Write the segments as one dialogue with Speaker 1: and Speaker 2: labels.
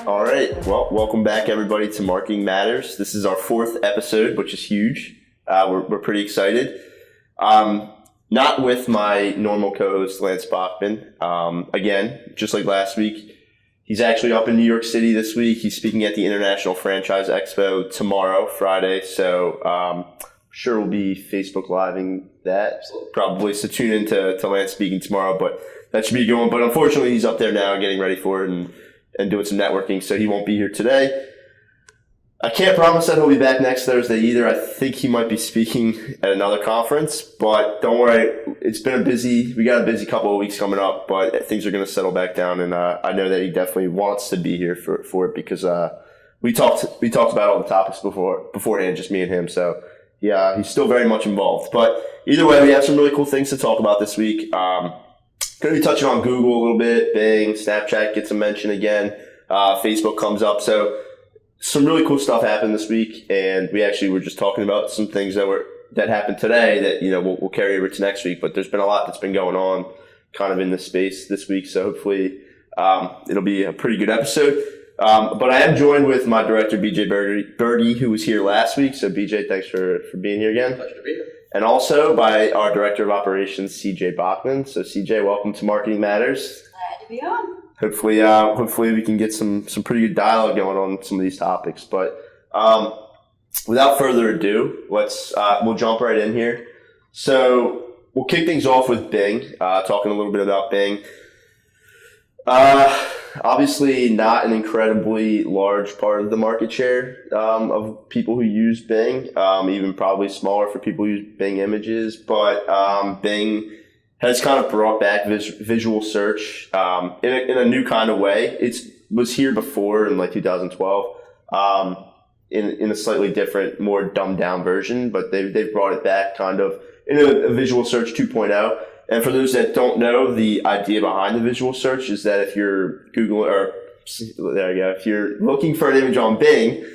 Speaker 1: All right. Well, welcome back, everybody, to Marketing Matters. This is our 4th episode, which is huge. We're pretty excited. Not with my normal co-host, Lance Bachman. Again, just like last week, he's actually up in New York City this week. He's speaking at the International Franchise Expo tomorrow, Friday. So sure we'll be Facebook Living that probably. So tune in to Lance speaking tomorrow. But that should be going. But unfortunately, he's up there now getting ready for it and doing some networking, so he won't be here today. I can't promise that he'll be back next Thursday either. I think he might be speaking at another conference, but don't worry. We got a busy couple of weeks coming up, but things are going to settle back down, and I know that he definitely wants to be here for it because we talked about all the topics beforehand, just me and him. So yeah, he's still very much involved. But either way, we have some really cool things to talk about this week. Going to be touching on Google a little bit, Bing, Snapchat gets a mention again, Facebook comes up. So some really cool stuff happened this week, and we actually were just talking about some things that happened today that we'll carry over to next week. But there's been a lot that's been going on kind of in this space this week, so hopefully it'll be a pretty good episode. But I am joined with my director, BJ Birdie, who was here last week. So BJ, thanks for being here again.
Speaker 2: Pleasure to be here.
Speaker 1: And also by our Director of Operations, CJ Bachman. So CJ, welcome to Marketing Matters.
Speaker 3: Glad to be on.
Speaker 1: Hopefully we can get some pretty good dialogue going on some of these topics. But without further ado, we'll jump right in here. So we'll kick things off with Bing, talking a little bit about Bing. Obviously not an incredibly large part of the market share of people who use Bing, even probably smaller for people who use Bing images, but Bing has kind of brought back visual search in a new kind of way. It was here before in like 2012 in a slightly different, more dumbed down version, but they've brought it back kind of in a visual search 2.0. And for those that don't know, the idea behind the visual search is that if you're if you're looking for an image on Bing,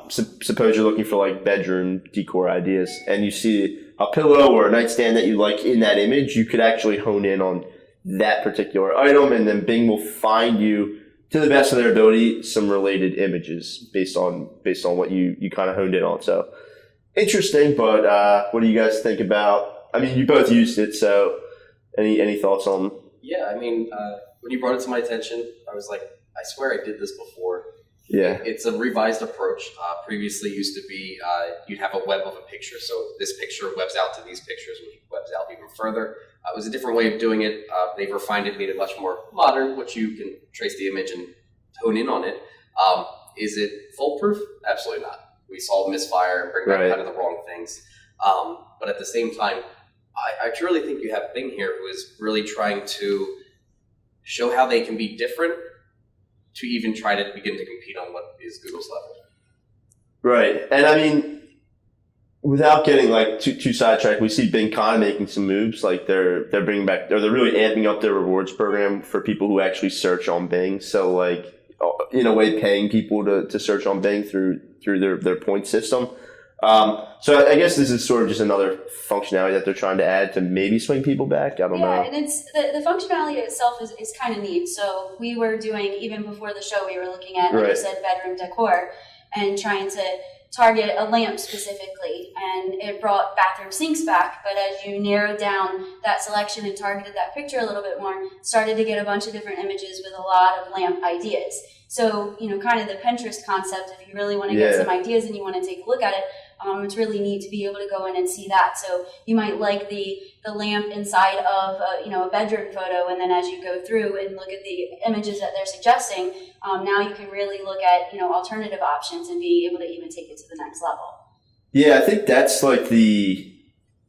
Speaker 1: suppose you're looking for like bedroom decor ideas, and you see a pillow or a nightstand that you like in that image, you could actually hone in on that particular item, and then Bing will find you, to the best of their ability, some related images based on what you kind of honed in on. So interesting, but what do you guys think about? I mean, you both used it, so any thoughts on?
Speaker 2: Yeah, I mean, when you brought it to my attention, I was like, I swear I did this before.
Speaker 1: Yeah.
Speaker 2: It's a revised approach. Previously used to be you'd have a web of a picture, so this picture webs out to these pictures, which webs out even further. It was a different way of doing it. They've refined it, made it much more modern, which you can trace the image and hone in on it. Is it foolproof? Absolutely not. We saw misfire and bring back kind of the wrong things. But at the same time, I truly think you have Bing here who is really trying to show how they can be different to even try to begin to compete on what is Google's level.
Speaker 1: Right. And I mean, without getting like too sidetracked, we see Bing kind of making some moves. Like they're bringing back, or they're really amping up their rewards program for people who actually search on Bing. So like, in a way, paying people to search on Bing through their point system. So I guess this is sort of just another functionality that they're trying to add to maybe swing people back. I don't know.
Speaker 3: Yeah, and it's the functionality itself is kind of neat. So we were doing, even before the show, we were looking at, like you said, bedroom decor and trying to target a lamp specifically. And it brought bathroom sinks back. But as you narrowed down that selection and targeted that picture a little bit more, started to get a bunch of different images with a lot of lamp ideas. So, kind of the Pinterest concept, if you really want to get some ideas and you want to take a look at it, it's really neat to be able to go in and see that. So you might like the lamp inside of a bedroom photo, and then as you go through and look at the images that they're suggesting, now you can really look at alternative options and be able to even take it to the next level.
Speaker 1: Yeah, I think that's like the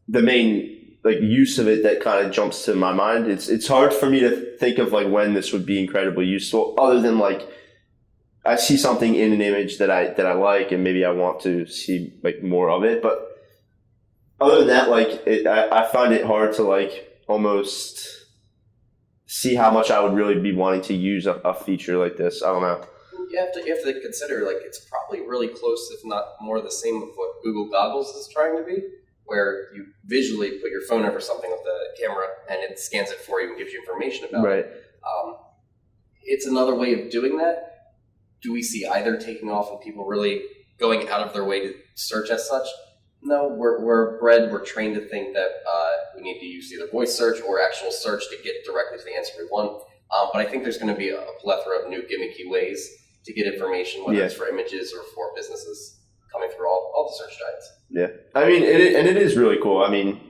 Speaker 1: main like use of it that kind of jumps to my mind. It's hard for me to think of like when this would be incredibly useful, other than like I see something in an image that I like, and maybe I want to see like more of it. But other than that, like I find it hard to like almost see how much I would really be wanting to use a feature like this. I don't know.
Speaker 2: You have to consider like it's probably really close, if not more, the same of what Google Goggles is trying to be. where you visually put your phone over something with the camera and it scans it for you and gives you information about
Speaker 1: Right.
Speaker 2: it. It's another way of doing that. Do we see either taking off and people really going out of their way to search as such? No, we're trained to think that we need to use either voice search or actual search to get directly to the answer we want. But I think there's going to be a plethora of new gimmicky ways to get information, whether it's for images or for businesses coming through all the search giants.
Speaker 1: Yeah. I mean, it is really cool. I mean,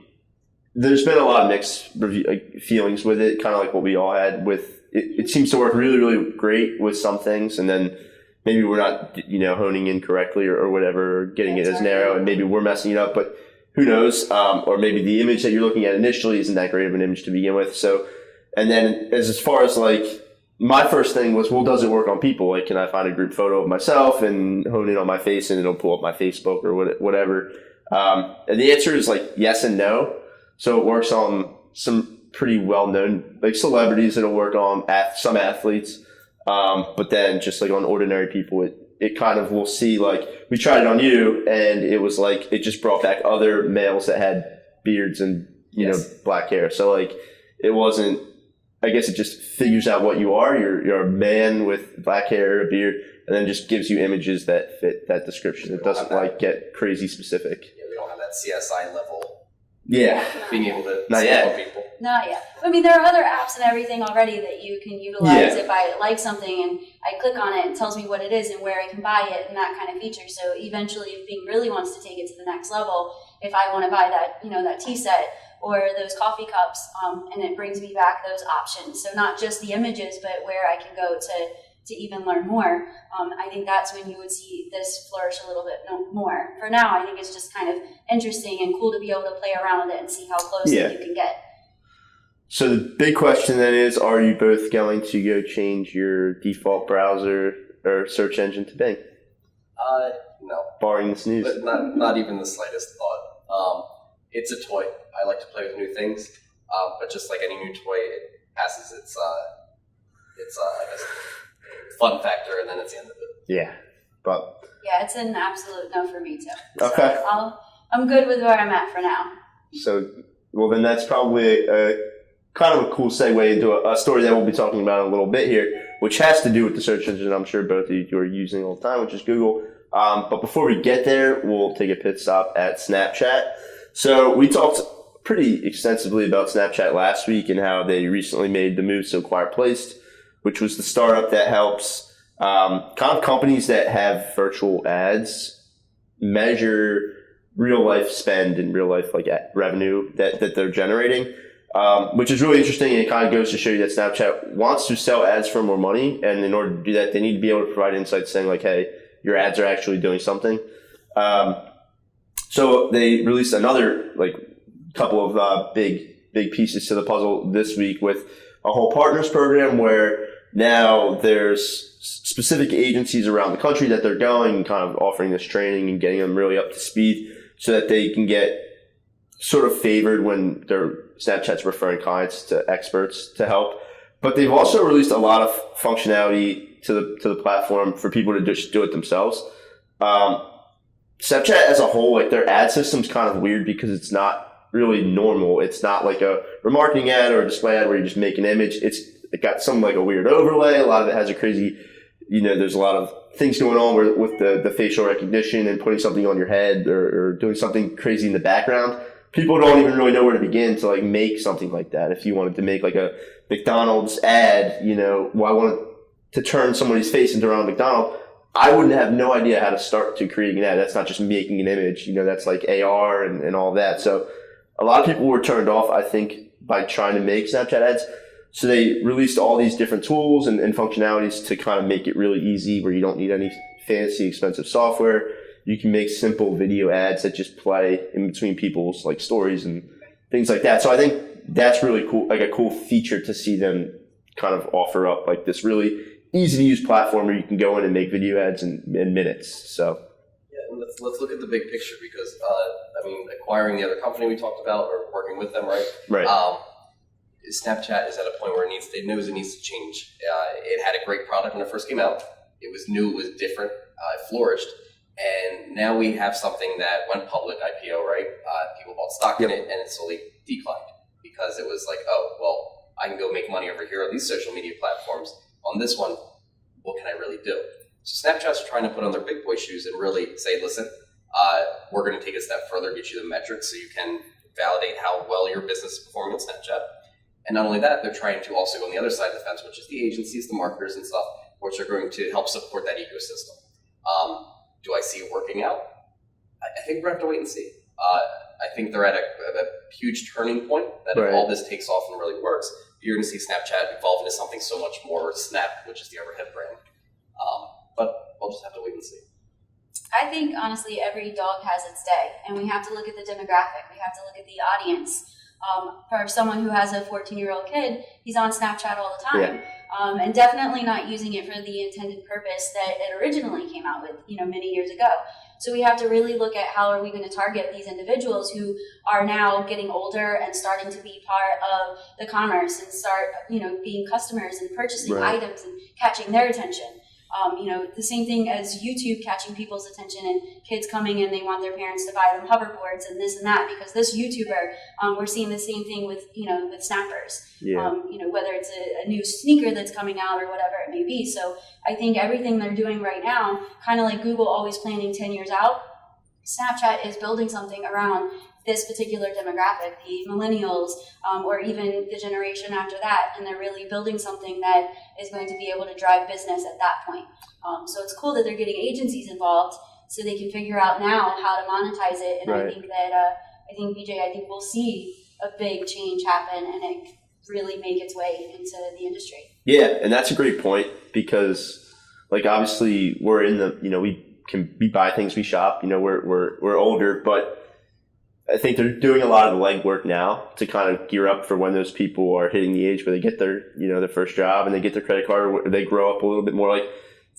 Speaker 1: there's been a lot of mixed feelings with it, kind of like what we all had with it. It seems to work really, really great with some things, and then maybe we're not, honing in correctly or whatever, or getting it as narrow, and maybe we're messing it up, but who knows? Or maybe the image that you're looking at initially isn't that great of an image to begin with. So, and then as far as like, my first thing was, well, does it work on people? Like, can I find a group photo of myself and hone in on my face and it'll pull up my Facebook or whatever? And the answer is like yes and no. So it works on some pretty well-known like celebrities. It'll work on some athletes. But then just like on ordinary people, it kind of will see like, we tried it on you and it was like, it just brought back other males that had beards and, black hair. So like, it wasn't, I guess it just figures out what you are. You're a man with black hair, a beard, and then just gives you images that fit that description. It doesn't like get crazy specific.
Speaker 2: Yeah, we don't have that CSI level.
Speaker 1: Yeah.
Speaker 2: Being able to
Speaker 1: Not
Speaker 2: sample
Speaker 1: yet.
Speaker 2: people.
Speaker 3: Not yet. I mean, there are other apps and everything already that you can utilize if I like something and I click on it and it tells me what it is and where I can buy it and that kind of feature. So eventually, if Bing really wants to take it to the next level, if I want to buy that, that tea set or those coffee cups, and it brings me back those options. So not just the images, but where I can go to even learn more. I think that's when you would see this flourish a little bit more. For now, I think it's just kind of interesting and cool to be able to play around with it and see how close you can get.
Speaker 1: So the big question then is, are you both going to go change your default browser or search engine to Bing?
Speaker 2: No.
Speaker 1: Barring the snooze.
Speaker 2: But not even the slightest thought. It's a toy. I like to play with new things, but just like any new toy, it passes its I guess, fun factor, and then it's the end of it.
Speaker 1: Yeah, but
Speaker 3: Yeah, it's an absolute no for me too.
Speaker 1: Okay.
Speaker 3: So I'm good with where I'm at for now.
Speaker 1: So, well, then that's probably a kind of a cool segue into a story that we'll be talking about in a little bit here, which has to do with the search engine I'm sure both of you are using all the time, which is Google. But before we get there, we'll take a pit stop at Snapchat. So we talked pretty extensively about Snapchat last week and how they recently made the move to acquire Placed, which was the startup that helps kind of companies that have virtual ads measure real life spend and real life like revenue that they're generating, which is really interesting. And it kind of goes to show you that Snapchat wants to sell ads for more money, and in order to do that, they need to be able to provide insights saying like, hey, your ads are actually doing something. So they released another like couple of big pieces to the puzzle this week with a whole partners program where now there's specific agencies around the country that they're going and kind of offering this training and getting them really up to speed so that they can get sort of favored when their Snapchat's referring clients to experts to help. But they've also released a lot of functionality to the platform for people to just do it themselves. Snapchat as a whole, like their ad system's kind of weird because it's not really normal. It's not like a remarketing ad or a display ad where you just make an image. It got some like a weird overlay. A lot of it has a crazy, there's a lot of things going on with the facial recognition and putting something on your head or doing something crazy in the background. People don't even really know where to begin to like make something like that. If you wanted to make like a McDonald's ad, well, I wanted to turn somebody's face into Ronald McDonald, I wouldn't have no idea how to start to creating an ad. That's not just making an image, that's like AR and all that. So a lot of people were turned off, I think, by trying to make Snapchat ads. So they released all these different tools and functionalities to kind of make it really easy where you don't need any fancy, expensive software. You can make simple video ads that just play in between people's like stories and things like that. So I think that's really cool, like a cool feature to see them kind of offer up like this really easy to use platform where you can go in and make video ads in minutes. So
Speaker 2: yeah, and let's look at the big picture because acquiring the other company we talked about or working with them, right?
Speaker 1: Right.
Speaker 2: Snapchat is at a point where it knows it needs to change. It had a great product when it first came out. It was new, it was different, it flourished, And now we have something that went public, IPO, right? People bought stock in it, and it slowly declined because it was like, oh, well, I can go make money over here on these social media platforms. On this one, what can I really do? So Snapchat's trying to put on their big boy shoes and really say, listen, we're going to take a step further, get you the metrics so you can validate how well your business is performing on Snapchat. And not only that, they're trying to also go on the other side of the fence, which is the agencies, the marketers and stuff, which are going to help support that ecosystem. Do I see it working out? I think we're going to have to wait and see. I think they're at a huge turning point that if all this takes off and really works, you're going to see Snapchat evolve into something so much more Snap, which is the overhead brand. But I'll just have to wait and see.
Speaker 3: I think, honestly, every dog has its day, and we have to look at the demographic. We have to look at the audience. For someone who has a 14-year-old kid, he's on Snapchat all the time, and definitely not using it for the intended purpose that it originally came out with, many years ago. So we have to really look at how are we going to target these individuals who are now getting older and starting to be part of the commerce and start, being customers and purchasing items and catching their attention. The same thing as YouTube catching people's attention and kids coming and they want their parents to buy them hoverboards and this and that because this YouTuber, we're seeing the same thing with snappers, whether it's a new sneaker that's coming out or whatever it may be. So I think everything they're doing right now, kind of like Google always planning 10 years out, Snapchat is building something around this particular demographic, the millennials, or even the generation after that, and they're really building something that is going to be able to drive business at that point. So it's cool that they're getting agencies involved so they can figure out now how to monetize it. And I think that, BJ, we'll see a big change happen and it really make its way into the industry. Yeah,
Speaker 1: and that's a great point because, obviously we're in the, we buy things, we shop, we're older, but I think they're doing a lot of the legwork now to kind of gear up for when those people are hitting the age where they get their, their first job and they get their credit card, or they grow up a little bit more.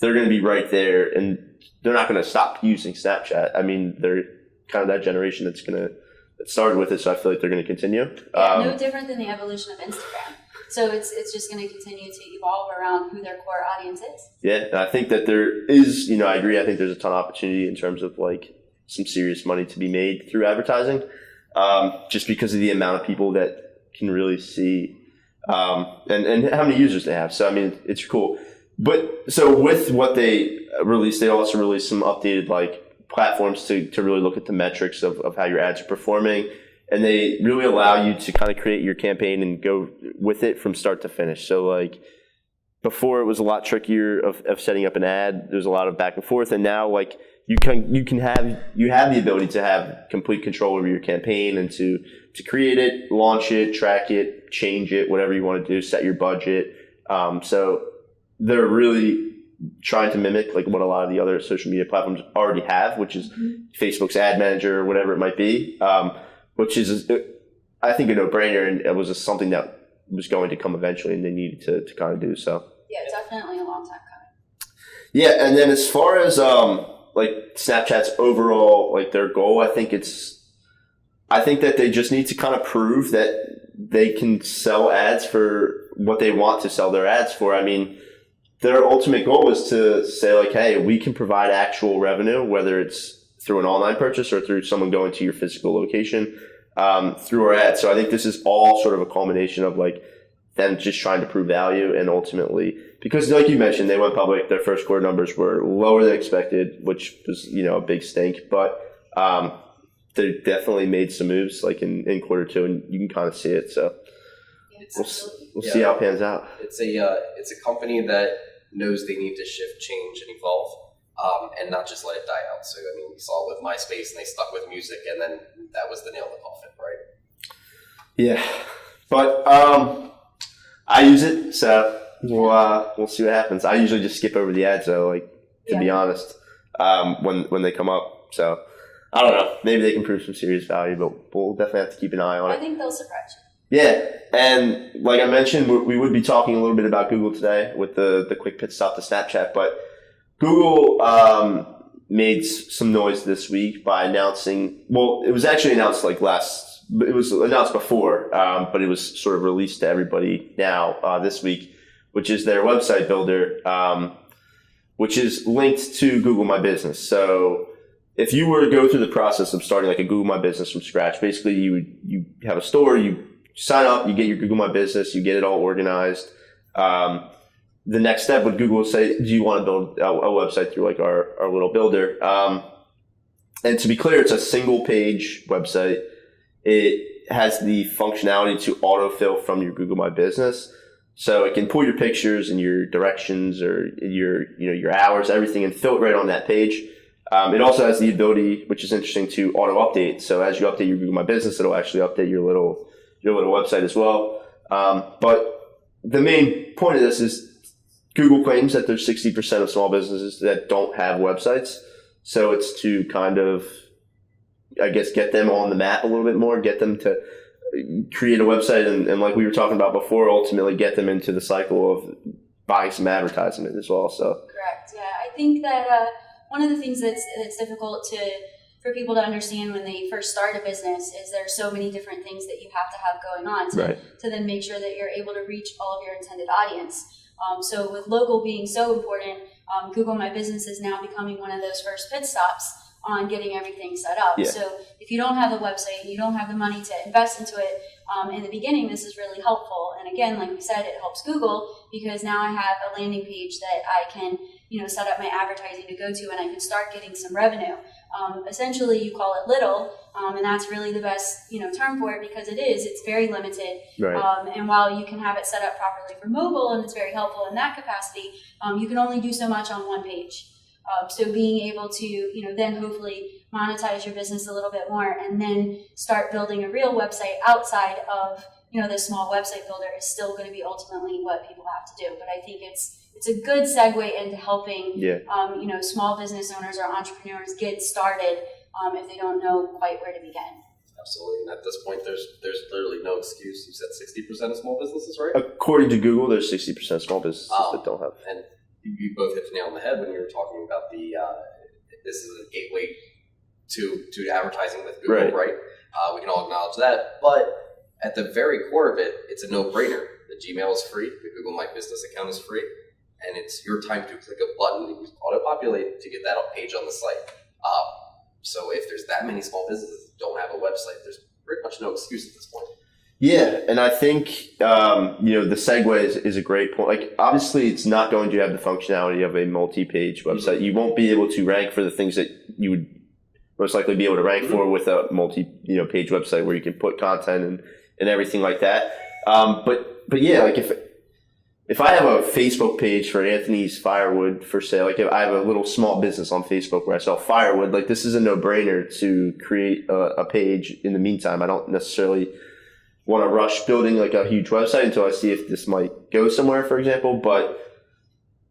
Speaker 1: They're going to be right there, and they're not going to stop using Snapchat. I mean, they're kind of that generation that started with it, so I feel like they're going to continue.
Speaker 3: No different than the evolution of Instagram. So it's just going to continue to evolve around who their core audience is. Yeah,
Speaker 1: and I think that there is, I agree. I think there's a ton of opportunity in terms of some serious money to be made through advertising, just because of the amount of people that can really see, and how many users they have. So, I mean, it's cool. But so with what they released, they also released some updated platforms to really look at the metrics of how your ads are performing. And they really allow you to kind of create your campaign and go with it from start to finish. So before it was a lot trickier of setting up an ad. There's a lot of back and forth. And now you have the ability to have complete control over your campaign and to create it, launch it, track it, change it, whatever you want to do, set your budget. So they're really trying to mimic what a lot of the other social media platforms already have, which is Facebook's ad manager or whatever it might be, which is, I think, a no-brainer, and it was just something that was going to come eventually and they needed to kind of do so.
Speaker 3: Yeah, definitely a long time coming.
Speaker 1: Yeah, and then as far as Snapchat's overall their goal, I think that they just need to kind of prove that they can sell ads for what they want to sell their ads for. I mean, their ultimate goal is to say hey, we can provide actual revenue, whether it's through an online purchase or through someone going to your physical location, through our ads. So I think this is all sort of a culmination of them just trying to prove value, and ultimately, because like you mentioned, they went public, their first quarter numbers were lower than expected, which was, a big stink, but they definitely made some moves in quarter two, and you can kind of see it. So we'll see how it pans out.
Speaker 2: It's a company that knows they need to shift, change, and evolve, and not just let it die out. So, I mean, we saw it with MySpace, and they stuck with music, and then that was the nail in the coffin, right?
Speaker 1: Yeah, but I use it, so we'll see what happens. I usually just skip over the ads, though, to be honest, when they come up. So I don't know. Maybe they can prove some serious value, but we'll definitely have to keep an eye on it.
Speaker 3: I think they'll surprise you.
Speaker 1: Yeah, and like I mentioned, we would be talking a little bit about Google today with the quick pit stop to Snapchat, but Google made some noise this week by announcing, well, it was actually announced it was announced before, but it was sort of released to everybody now this week, which is their website builder, which is linked to Google My Business. So if you were to go through the process of starting like a Google My Business from scratch, basically you have a store, you sign up, you get your Google My Business, you get it all organized. The next step would Google say, do you want to build a website through like our little builder? And to be clear, it's a single page website. It has the functionality to autofill from your Google My Business. So it can pull your pictures and your directions or your hours, everything, and fill it right on that page. It also has the ability, which is interesting, to auto update. So as you update your Google My Business, it'll actually update your little website as well. But the main point of this is Google claims that there's 60% of small businesses that don't have websites. So it's to kind of, I guess, get them on the map a little bit more, get them to create a website, and like we were talking about before, ultimately get them into the cycle of buying some advertisement as well. So
Speaker 3: correct. Yeah, I think that one of the things that's difficult for people to understand when they first start a business is there's so many different things that you have to have going on to then make sure that you're able to reach all of your intended audience. So with local being so important, Google My Business is now becoming one of those first pit stops on getting everything set up.
Speaker 1: Yeah.
Speaker 3: So if you don't have a website and you don't have the money to invest into it, in the beginning, this is really helpful. And again, like we said, it helps Google because now I have a landing page that I can, set up my advertising to go to, and I can start getting some revenue. Essentially, you call it little, and that's really the best, term for it because it's very limited.
Speaker 1: right.
Speaker 3: And while you can have it set up properly for mobile, and it's very helpful in that capacity, you can only do so much on one page. So being able to, then hopefully monetize your business a little bit more and then start building a real website outside of, the small website builder is still going to be ultimately what people have to do. But I think it's a good segue into helping, small business owners or entrepreneurs get started if they don't know quite where to begin.
Speaker 2: Absolutely. And at this point, there's literally no excuse. You said 60% of small businesses, right?
Speaker 1: According to Google, there's 60% of small businesses that don't have.
Speaker 2: And you both hit the nail on the head when you were talking about this is a gateway to advertising with Google, right? We can all acknowledge that. But at the very core of it, it's a no-brainer. The Gmail is free. The Google My Business account is free. And it's your time to click a button and auto-populate to get that page on the site. So if there's that many small businesses that don't have a website, there's pretty much no excuse at this point.
Speaker 1: Yeah, and I think the segue is a great point. Like, obviously, it's not going to have the functionality of a multi-page website. Mm-hmm. You won't be able to rank for the things that you would most likely be able to rank for with a multi-page website where you can put content and everything like that. But yeah, like if I have a Facebook page for Anthony's Firewood for sale, like if I have a little small business on Facebook where I sell firewood, like this is a no-brainer to create a page in the meantime. I don't necessarily want to rush building like a huge website until I see if this might go somewhere, for example. But,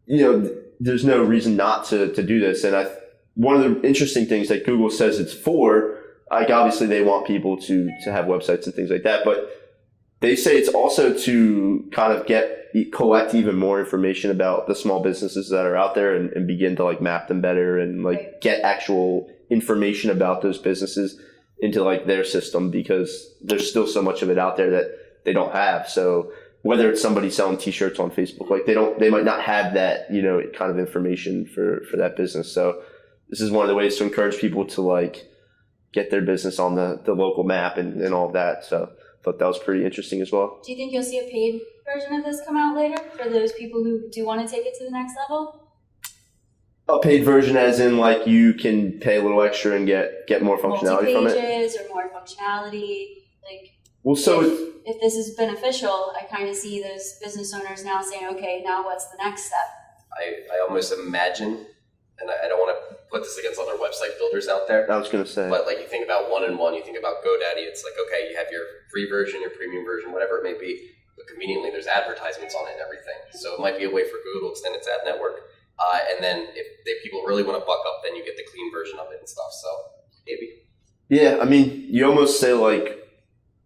Speaker 1: there's no reason not to do this. And one of the interesting things that Google says it's for, like obviously they want people to have websites and things like that, but they say it's also to kind of collect even more information about the small businesses that are out there and begin to like map them better and like get actual information about those businesses into like their system, because there's still so much of it out there that they don't have. So whether it's somebody selling t-shirts on Facebook, like they might not have that, kind of information for that business. So this is one of the ways to encourage people to like get their business on the local map and all of that. So I thought that was pretty interesting as well.
Speaker 3: Do you think you'll see a paid version of this come out later for those people who do want to take it to the next level?
Speaker 1: A paid version as in like you can pay a little extra and get more functionality from it?
Speaker 3: Multi-pages or more functionality. Like,
Speaker 1: well, so
Speaker 3: if this is beneficial, I kind of see those business owners now saying, okay, now what's the next step?
Speaker 2: I almost imagine, and I don't want to put this against other website builders out there.
Speaker 1: I was going to say.
Speaker 2: But like you think about one-on-one, you think about GoDaddy, it's like, okay, you have your free version, your premium version, whatever it may be, but conveniently there's advertisements on it and everything. So it might be a way for Google to extend its ad network. And then if people really want to buck up, then you get the clean version of it and stuff. So maybe.
Speaker 1: Yeah, I mean, you almost say like,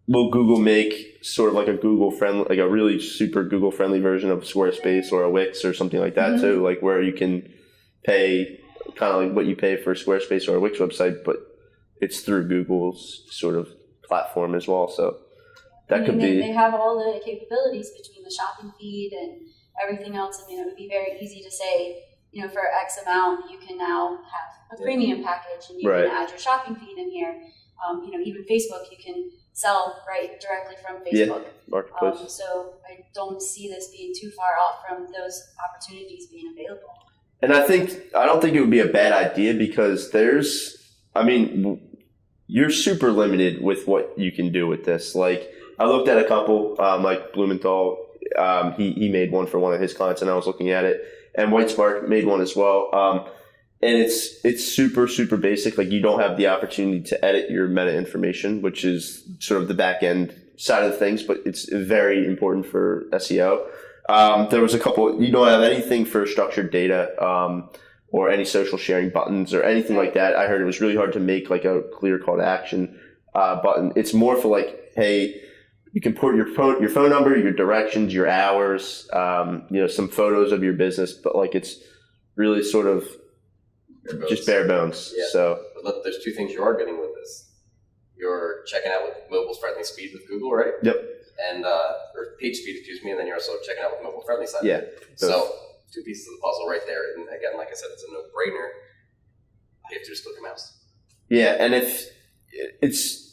Speaker 1: will Google make sort of like a Google friendly, like a really super Google friendly version of Squarespace or a Wix or something like that too, like where you can pay kind of like what you pay for a Squarespace or a Wix website, but it's through Google's sort of platform as well. So that could be. They
Speaker 3: have all the capabilities between the shopping feed and everything else. I mean, it would be very easy to say, for X amount, you can now have a premium package, and you
Speaker 1: Right.
Speaker 3: can add your shopping feed in here. Even Facebook, you can sell right directly from
Speaker 1: Yeah.
Speaker 3: Facebook.
Speaker 1: Marketplace.
Speaker 3: So I don't see this being too far off from those opportunities being available.
Speaker 1: And I don't think it would be a bad idea because you're super limited with what you can do with this. Like, I looked at a couple, like Blumenthal, he made one for one of his clients, and I was looking at it, and White Spark made one as well. And it's super, super basic. Like, you don't have the opportunity to edit your meta information, which is sort of the back end side of things, but it's very important for SEO. There was a couple, you don't have anything for structured data, or any social sharing buttons or anything like that. I heard it was really hard to make like a clear call to action, button. It's more for like, hey, you can put your phone number, your directions, your hours, some photos of your business, but like, it's really sort of just bare bones.
Speaker 2: Yeah.
Speaker 1: So
Speaker 2: But look, there's two things you are getting with this. You're checking out with mobile friendly speed with Google, right?
Speaker 1: Yep.
Speaker 2: And or page speed, excuse me, and then you're also checking out with mobile friendly side.
Speaker 1: yeah,
Speaker 2: So two pieces of the puzzle right there. And again, like I said, it's a no-brainer. You have to just click a mouse.
Speaker 1: yeah. And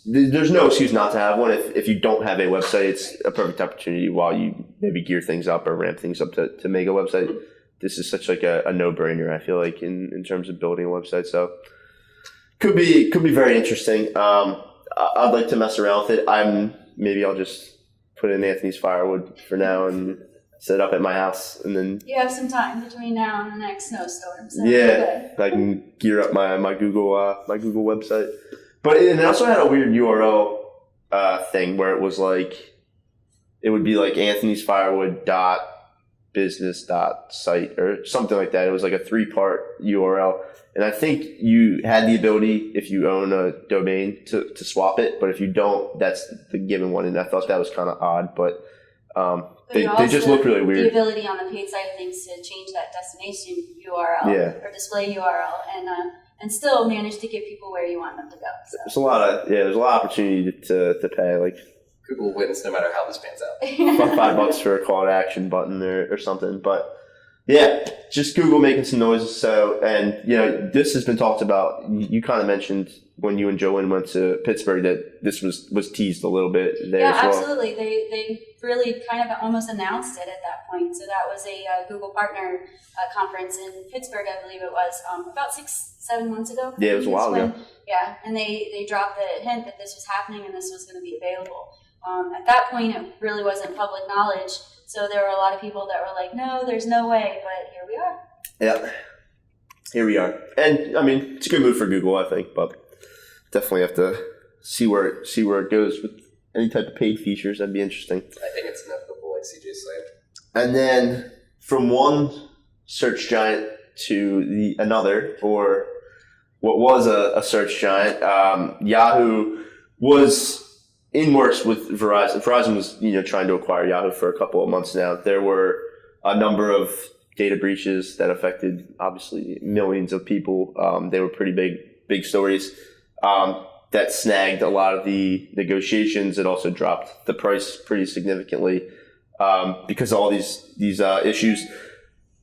Speaker 1: there's no excuse not to have one. If you don't have a website, it's a perfect opportunity while you maybe gear things up or ramp things up to make a website. This is such like a no-brainer, I feel like, in terms of building a website. So could be very interesting. I'd like to mess around with it. Maybe I'll just put in Anthony's Firewood for now and set it up at my house, and then
Speaker 3: You have some time between now and the next snowstorm. So
Speaker 1: yeah, I can gear up my Google website. But it also had a weird URL thing where it was like, it would be like Anthony's Firewood .business.site or something like that. It was like a 3-part URL, and I think you had the ability, if you own a domain, to swap it, but if you don't, that's the given one. And I thought that was kind of odd, but they just look really
Speaker 3: The
Speaker 1: weird.
Speaker 3: ability on the paid side of things to change that destination URL or display URL and still manage to get people where you want them to go. So.
Speaker 1: There's a lot of opportunity to pay, like
Speaker 2: Google wins no matter how this pans out.
Speaker 1: $5 for a call to action button or something. But yeah, just Google making some noise. So, and this has been talked about. You kind of mentioned when you and Joanne went to Pittsburgh that this was teased a little bit there
Speaker 3: Yeah,
Speaker 1: as well.
Speaker 3: absolutely. They really kind of almost announced it at that point. So that was a Google partner conference in Pittsburgh, I believe it was, about 6-7 months ago.
Speaker 1: Yeah, it was a while ago.
Speaker 3: Yeah, and they dropped the hint that this was happening and this was going to be available. At that point, it really wasn't public knowledge. So there were a lot of people that were like, no, there's no way, but here we are.
Speaker 1: Yeah, here we are. And I mean, it's a good move for Google, I think, but definitely have to see where it goes with any type of paid features. That'd be interesting.
Speaker 2: I think it's inevitable, like CJ's saying.
Speaker 1: And then from one search giant to another, or what was a search giant, Yahoo was in works with Verizon. Verizon was trying to acquire Yahoo for a couple of months now. There were a number of data breaches that affected obviously millions of people. They were pretty big stories. That snagged a lot of the negotiations. It also dropped the price pretty significantly because of all these issues.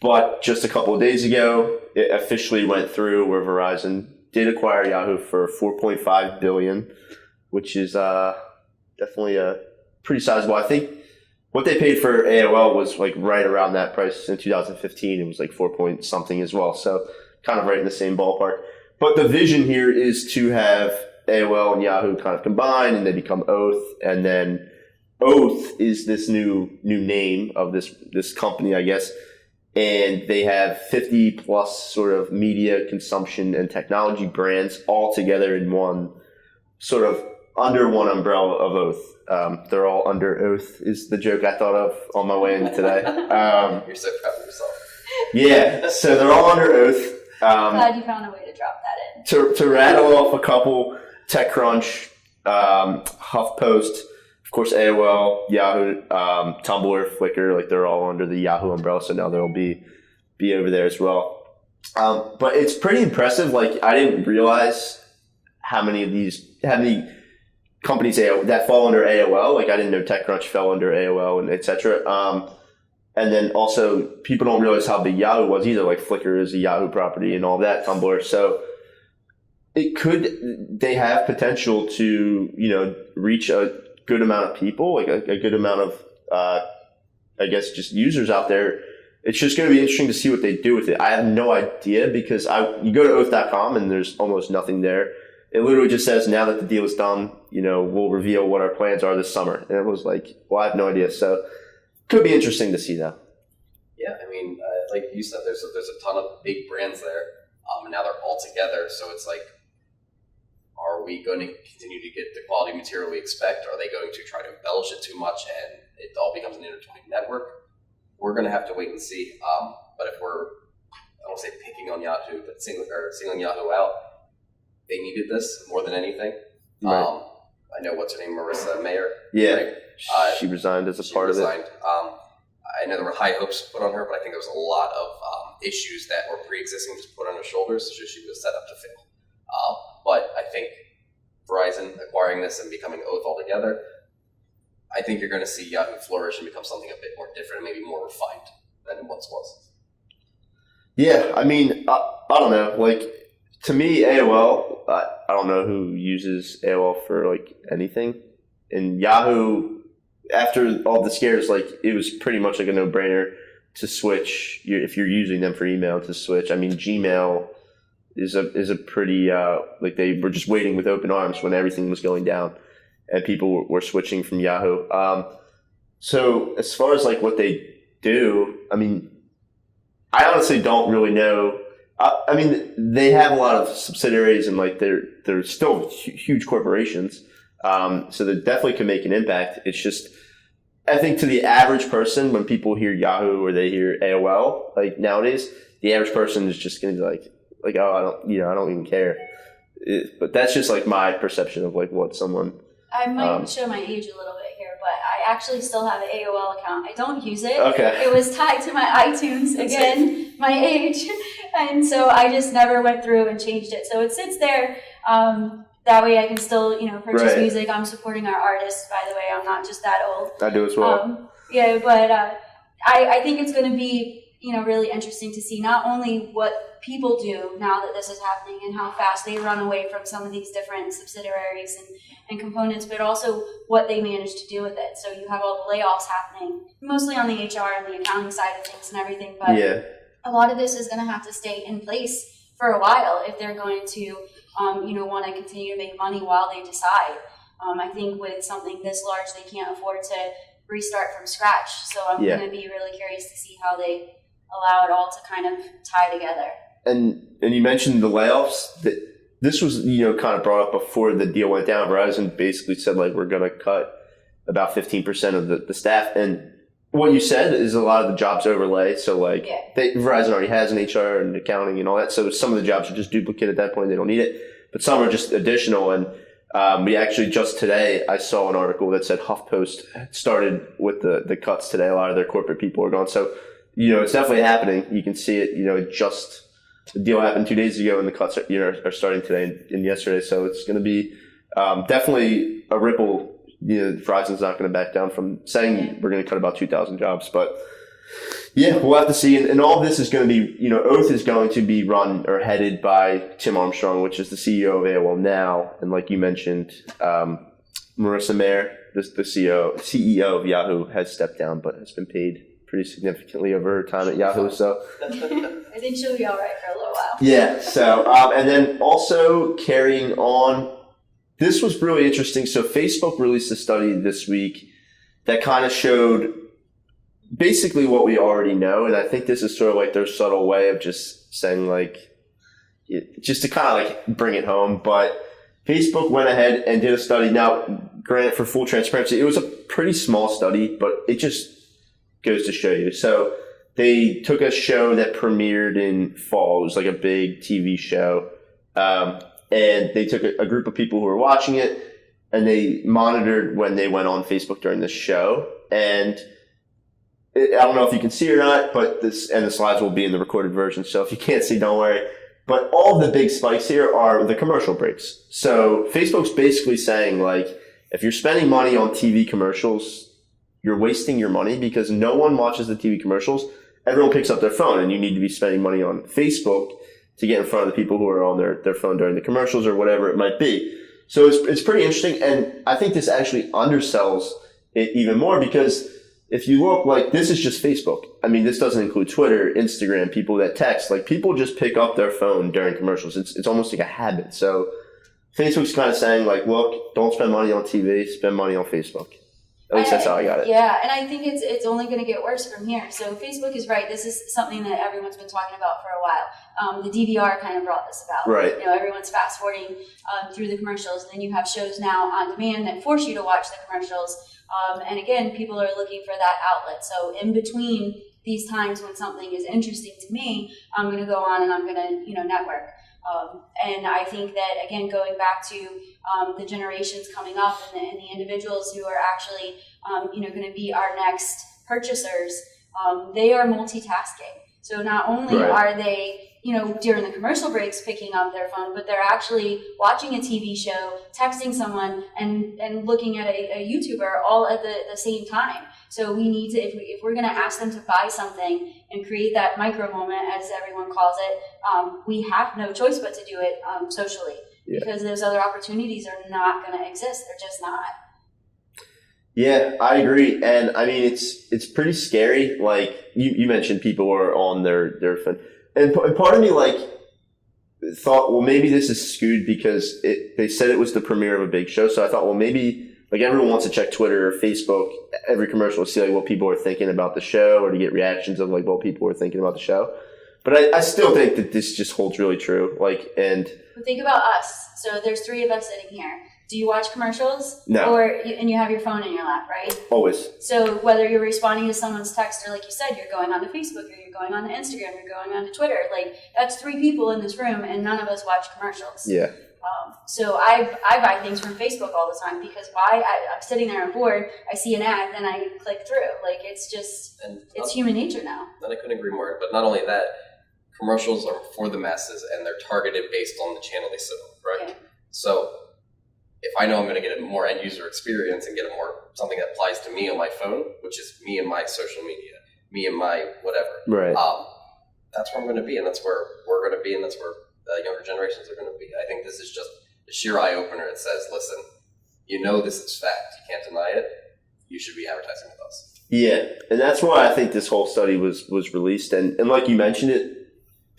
Speaker 1: But just a couple of days ago, it officially went through where Verizon did acquire Yahoo for $4.5 billion, which is definitely pretty sizable. I think what they paid for AOL was like right around that price in 2015. It was like 4 point something as well. So kind of right in the same ballpark. But the vision here is to have AOL and Yahoo kind of combine and they become Oath. And then Oath is this new name of this company, I guess. And they have 50 plus sort of media consumption and technology brands all together in one sort of under one umbrella of Oath. They're all under Oath is the joke I thought of on my way in today.
Speaker 2: You're so proud of yourself.
Speaker 1: Yeah, so they're all under Oath.
Speaker 3: Glad you found a way to drop that in.
Speaker 1: To rattle off a couple, TechCrunch, HuffPost, of course AOL, Yahoo, Tumblr, Flickr, like they're all under the Yahoo umbrella, so now they'll be over there as well. But it's pretty impressive. Like I didn't realize how many companies that fall under AOL. Like I didn't know TechCrunch fell under AOL and etc. And then also people don't realize how big Yahoo was either. Like Flickr is a Yahoo property and all that, Tumblr. So they have potential to, reach a good amount of people, like a good amount of, I guess, just users out there. It's just going to be interesting to see what they do with it. I have no idea because you go to oath.com and there's almost nothing there. It literally just says, now that the deal is done, we'll reveal what our plans are this summer. And it was like, well, I have no idea. So could be interesting to see though.
Speaker 2: Yeah, I mean, like you said, there's a ton of big brands there, and now they're all together. So it's like, are we going to continue to get the quality material we expect? Are they going to try to embellish it too much and it all becomes an intertwined network? We're going to have to wait and see. But if we're, I won't say picking on Yahoo, but singling Yahoo out, they needed this more than anything.
Speaker 1: Right.
Speaker 2: I know what's her name, Marissa Mayer.
Speaker 1: Yeah,
Speaker 2: right?
Speaker 1: She resigned as a part of it.
Speaker 2: I know there were high hopes put on her, but I think there was a lot of issues that were pre-existing just put on her shoulders, so she was set up to fail. But I think Verizon acquiring this and becoming Oath altogether, I think you're going to see Yahoo flourish and become something a bit more different, maybe more refined than it once was.
Speaker 1: Yeah, I mean, I don't know. Like, to me, AOL, I don't know who uses AOL for, like, anything. And Yahoo, after all the scares, like, it was pretty much like a no-brainer to switch, if you're using them for email, to switch. I mean, Gmail is a pretty, like, they were just waiting with open arms when everything was going down. And people were switching from Yahoo. So as far as like what they do, I mean, I honestly don't really know. I mean, they have a lot of subsidiaries and like they're still huge corporations. So they definitely can make an impact. It's just, I think to the average person, when people hear Yahoo or they hear AOL, like nowadays, the average person is just going to be like, oh, I don't even care. But that's just like my perception of like what someone.
Speaker 3: I might show my age a little bit here, but I actually still have an AOL account. I don't use it.
Speaker 1: Okay.
Speaker 3: It was tied to my iTunes, again, my age. And so I just never went through and changed it. So it sits there. That way I can still, purchase music. I'm supporting our artists, by the way. I'm not just that old.
Speaker 1: I do as well.
Speaker 3: But I think it's going to be, really interesting to see not only what people do now that this is happening and how fast they run away from some of these different subsidiaries and components, but also what they manage to do with it. So you have all the layoffs happening, mostly on the HR and the accounting side of things and everything, but a lot of this is going to have to stay in place for a while if they're going to, want to continue to make money while they decide. I think with something this large, they can't afford to restart from scratch. So I'm going to be really curious to see how they allow it all to kind of tie together. And
Speaker 1: you mentioned the layoffs. That this was kind of brought up before the deal went down. Verizon basically said like we're going to cut about 15% of the staff. And what you said is a lot of the jobs overlay. So like Verizon already has an HR and accounting and all that. So some of the jobs are just duplicate at that point. They don't need it. But some are just additional. And we actually just today I saw an article that said HuffPost started with the cuts today. A lot of their corporate people are gone. So it's definitely happening. You can see it. The deal happened 2 days ago, and the cuts are starting today and yesterday. So it's going to be definitely a ripple. Verizon's not going to back down from saying we're going to cut about 2,000 jobs, but we'll have to see. And all of this is going to be, Oath is going to be run or headed by Tim Armstrong, which is the CEO of AOL now, and like you mentioned, Marissa Mayer, the CEO of Yahoo, has stepped down, but has been paid pretty significantly over her time at Yahoo. So
Speaker 3: I think she'll be all right for a little while.
Speaker 1: Yeah. So, and then also carrying on, this was really interesting. So Facebook released a study this week that kind of showed basically what we already know. And I think this is sort of like their subtle way of just saying like, just to kind of like bring it home. But Facebook went ahead and did a study. Now, granted, for full transparency, it was a pretty small study, but it just goes to show you. So they took a show that premiered in fall. It was like a big TV show. And they took a group of people who were watching it and they monitored when they went on Facebook during the show. And I don't know if you can see or not, but the slides will be in the recorded version. So if you can't see, don't worry. But all the big spikes here are the commercial breaks. So Facebook's basically saying like, if you're spending money on TV commercials, you're wasting your money because no one watches the TV commercials. Everyone picks up their phone, and you need to be spending money on Facebook to get in front of the people who are on their phone during the commercials or whatever it might be. So it's pretty interesting, and I think this actually undersells it even more because if you look, like, this is just Facebook. I mean, this doesn't include Twitter, Instagram, people that text. Like, people just pick up their phone during commercials. It's almost like a habit. So Facebook's kind of saying, like, look, don't spend money on TV, spend money on Facebook. At least that's how I got it.
Speaker 3: Yeah, and I think it's only going to get worse from here. So Facebook is right. This is something that everyone's been talking about for a while. The DVR kind of brought this about.
Speaker 1: Right.
Speaker 3: You know, everyone's fast forwarding through the commercials, and then you have shows now on demand that force you to watch the commercials. And again, people are looking for that outlet. So in between these times when something is interesting to me, I'm going to go on and I'm going to, network. And I think that, again, going back to the generations coming up and the individuals who are actually, going to be our next purchasers, they are multitasking. So not only are they, during the commercial breaks picking up their phone, but they're actually watching a TV show, texting someone, and looking at a YouTuber all at the same time. So we need to, if we're going to ask them to buy something and create that micro moment, as everyone calls it, we have no choice but to do it socially, because those other opportunities are not going to exist. They're just not.
Speaker 1: Yeah, I agree. And I mean, it's pretty scary. Like you mentioned, people are on their phone. And part of me thought, well, maybe this is skewed because they said it was the premiere of a big show. So I thought, well, maybe everyone wants to check Twitter or Facebook every commercial to see what people are thinking about the show or to get reactions of what people are thinking about the show. But I still think that this just holds really true. But
Speaker 3: think about us. So there's three of us sitting here. Do you watch commercials?
Speaker 1: No.
Speaker 3: And you have your phone in your lap, right?
Speaker 1: Always.
Speaker 3: So whether you're responding to someone's text or, like you said, you're going on to Facebook or you're going on to Instagram, you're going on to Twitter, that's three people in this room and none of us watch commercials.
Speaker 1: Yeah.
Speaker 3: So I buy things from Facebook all the time because I'm sitting there and bored, I see an ad, then I click through. It's human nature now.
Speaker 2: And I couldn't agree more. But not only that, commercials are for the masses and they're targeted based on the channel they sit on, right? Yeah. So if I know I'm going to get a more end user experience and get something that applies to me on my phone, which is me and my social media, me and my whatever,
Speaker 1: right?
Speaker 2: That's where I'm going to be, and that's where we're going to be, and that's where the younger generations are going to be. I think this is just a sheer eye opener. It says, listen, this is fact. You can't deny it. You should be advertising with us. Yeah,
Speaker 1: and that's why I think this whole study was released. And like you mentioned it,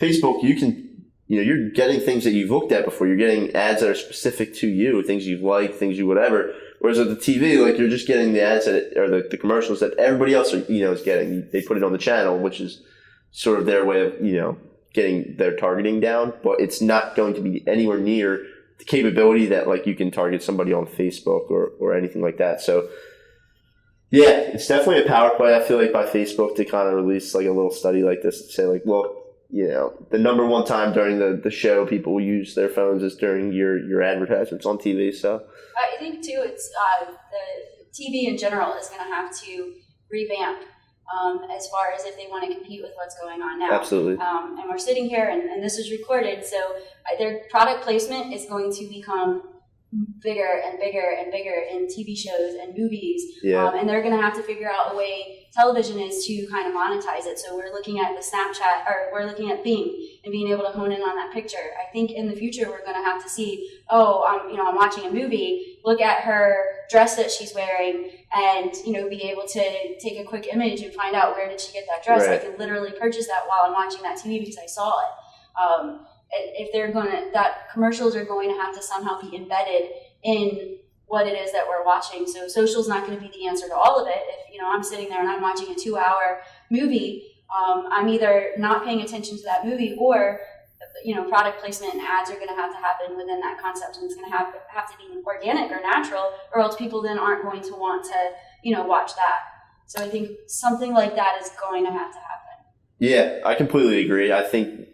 Speaker 1: Facebook, you can. You're getting things that you've looked at before. You're getting ads that are specific to you, things you've liked, things you whatever. Whereas with the TV, you're just getting the ads or the commercials that everybody else is getting. They put it on the channel, which is sort of their way of getting their targeting down. But it's not going to be anywhere near the capability that you can target somebody on Facebook or anything like that. So yeah, it's definitely a power play. I feel like by Facebook to kind of release a little study like this to say the number one time during the show people use their phones is during your advertisements on TV. So
Speaker 3: I think too, it's the TV in general is going to have to revamp as far as if they want to compete with what's going on now.
Speaker 1: Absolutely.
Speaker 3: And we're sitting here, and this is recorded, so their product placement is going to become bigger and bigger and bigger in TV shows and movies.
Speaker 1: Yeah.
Speaker 3: And they're going to have to figure out a way television is to kind of monetize it. So we're looking at the Snapchat, or we're looking at Bing and being able to hone in on that picture. I think in the future we're going to have to see, I'm watching a movie, look at her dress that she's wearing, and be able to take a quick image and find out where did she get that dress.
Speaker 1: Right.
Speaker 3: I can literally purchase that while I'm watching that TV because I saw it. If they're that commercials are going to have to somehow be embedded in what it is that we're watching. So social's not going to be the answer to all of it. If I'm sitting there and I'm watching a 2-hour movie, I'm either not paying attention to that movie, or product placement and ads are going to happen within that concept, and it's going to have to be organic or natural, or else people then aren't going to want to watch that. So I think something like that is going to have to happen.
Speaker 1: Yeah, I completely agree. I think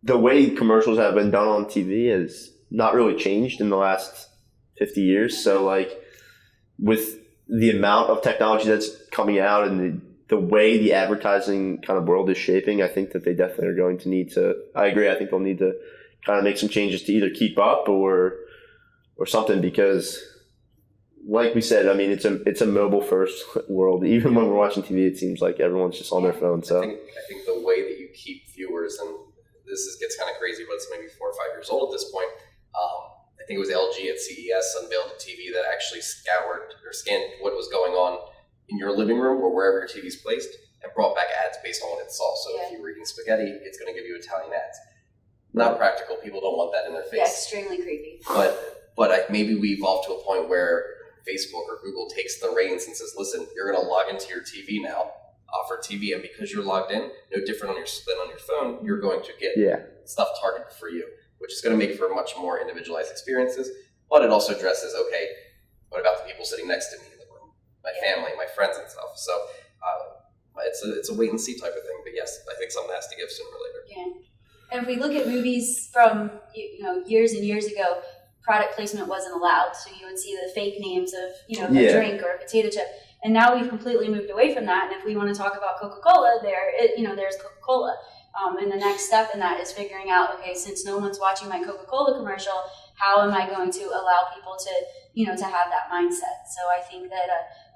Speaker 1: the way commercials have been done on TV has not really changed in the last 50 years. So with the amount of technology that's coming out and the way the advertising kind of world is shaping, I think that they definitely are going to need to, I agree, I think they'll need to kind of make some changes to either keep up or something, because like we said, I mean, it's a mobile first world. Even when we're watching TV, it seems like everyone's just on their phone. So
Speaker 2: I think the way that you keep viewers, and gets kind of crazy, but it's maybe 4 or 5 years old at this point. I think it was LG at CES unveiled a TV that actually scanned what was going on in your living room or wherever your TV is placed, and brought back ads based on what it saw. So if you were eating spaghetti, it's going to give you Italian ads. Not practical. People don't want that in their face.
Speaker 3: Yeah, extremely creepy.
Speaker 2: But maybe we evolve to a point where Facebook or Google takes the reins and says, listen, you're going to log into your TV now, offer TV, and because you're logged in, no different than on your phone, you're going to get stuff targeted for you, which is going to make for much more individualized experiences. But it also addresses, okay, what about the people sitting next to me in the room, my family, my friends and stuff. So it's a wait and see type of thing. But yes, I think something has to give sooner or later.
Speaker 3: Yeah. And if we look at movies from years and years ago, product placement wasn't allowed. So you would see the fake names of a drink or a potato chip. And now we've completely moved away from that. And if we want to talk about Coca-Cola, there's Coca-Cola. And the next step in that is figuring out, okay, since no one's watching my Coca-Cola commercial, how am I going to allow people to have that mindset? So I think that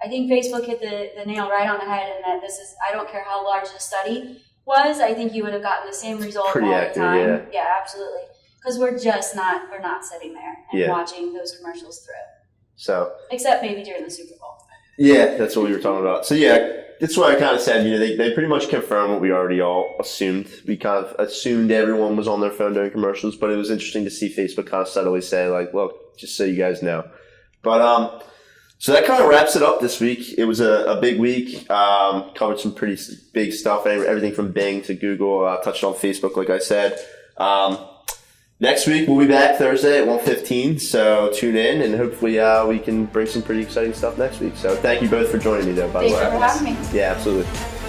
Speaker 3: I think Facebook hit the nail right on the head, and that I don't care how large the study was, I think you would have gotten the same result all the time. Yeah, absolutely. Because we're not sitting there and watching those commercials through.
Speaker 1: So
Speaker 3: except maybe during the Super Bowl.
Speaker 1: Yeah, that's what we were talking about. So that's why I kind of said, they pretty much confirmed what we already all assumed. We kind of assumed everyone was on their phone during commercials, but it was interesting to see Facebook kind of subtly say, like, look, just so you guys know. But so that kind of wraps it up this week. It was a big week. Covered some pretty big stuff, everything from Bing to Google. Touched on Facebook, like I said. Next week, we'll be back Thursday at 1:15, so tune in, and hopefully we can bring some pretty exciting stuff next week. So thank you both for joining me, though, by the way.
Speaker 3: Thanks for having me.
Speaker 1: Yeah, absolutely.